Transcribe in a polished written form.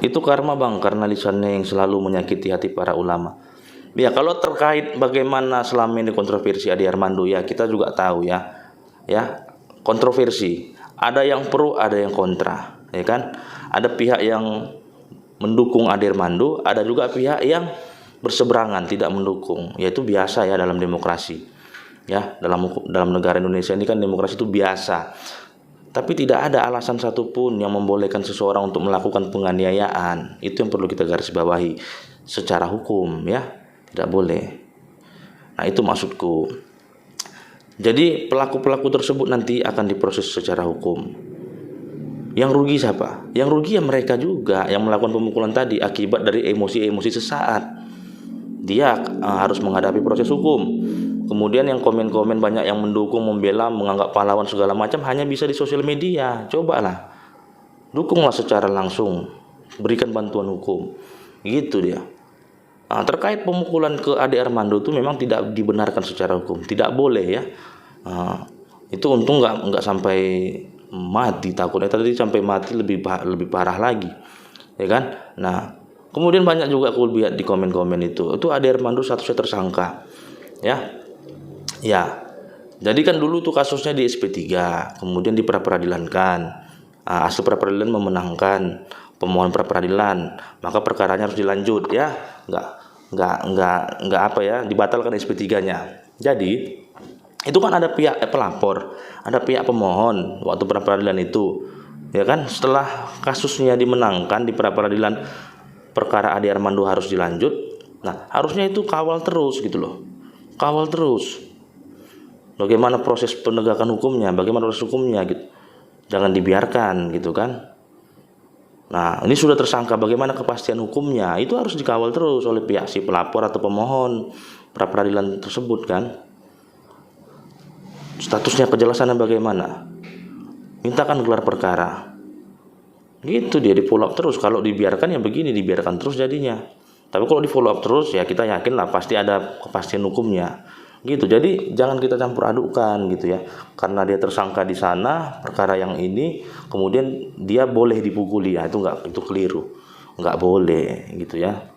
Itu karma bang, karena lisannya yang selalu menyakiti hati para ulama. Ya kalau terkait bagaimana selama ini kontroversi Ade Armando, ya kita juga tahu ya kontroversi. Ada yang pro, ada yang kontra, ya kan? Ada pihak yang mendukung Ade Armando, ada juga pihak yang berseberangan tidak mendukung. Ya itu biasa ya dalam demokrasi. Ya dalam negara Indonesia ini kan demokrasi itu biasa. Tapi tidak ada alasan satupun yang membolehkan seseorang untuk melakukan penganiayaan. Itu yang perlu kita garis bawahi secara hukum ya, tidak boleh. Nah itu maksudku. Jadi pelaku-pelaku tersebut nanti akan diproses secara hukum. Yang rugi siapa? Yang rugi ya mereka juga yang melakukan pemukulan tadi akibat dari emosi-emosi sesaat. Dia harus menghadapi proses hukum. Kemudian yang komen-komen banyak yang mendukung, membela, menganggap pahlawan segala macam hanya bisa di sosial media. Cobalah, dukunglah secara langsung, berikan bantuan hukum. Gitu dia. Nah, terkait pemukulan ke Ade Armando itu memang tidak dibenarkan secara hukum, tidak boleh ya. Itu untung nggak sampai mati, takutnya tadi sampai mati lebih parah lagi, ya kan? Nah, kemudian banyak juga aku lihat di komen-komen itu Ade Armando statusnya tersangka, ya. Ya, jadi kan dulu tuh kasusnya di SP3, kemudian di pra-peradilankan. Hasil pra-peradilan memenangkan pemohon pra-peradilan, maka perkaranya harus dilanjut ya, nggak apa ya, dibatalkan SP3-nya. Jadi itu kan ada pihak pelapor, ada pihak pemohon waktu pra-peradilan itu, ya kan? Setelah kasusnya dimenangkan di pra-peradilan, perkara Ade Armando harus dilanjut. Nah, harusnya itu kawal terus gitu loh, kawal terus. Bagaimana proses penegakan hukumnya, bagaimana proses hukumnya gitu. Jangan dibiarkan gitu kan. Nah, ini sudah tersangka, bagaimana kepastian hukumnya? Itu harus dikawal terus oleh pihak si pelapor atau pemohon pra-peradilan tersebut kan. Statusnya, kejelasannya bagaimana? Mintakan gelar perkara. Gitu dia, di follow up terus. Kalau dibiarkan ya begini, dibiarkan terus jadinya. Tapi kalau di follow up terus ya kita yakin lah pasti ada kepastian hukumnya. Gitu. Jadi jangan kita campur adukkan gitu ya. Karena dia tersangka di sana perkara yang ini, kemudian dia boleh dipukuli, ya itu keliru. Enggak boleh gitu ya.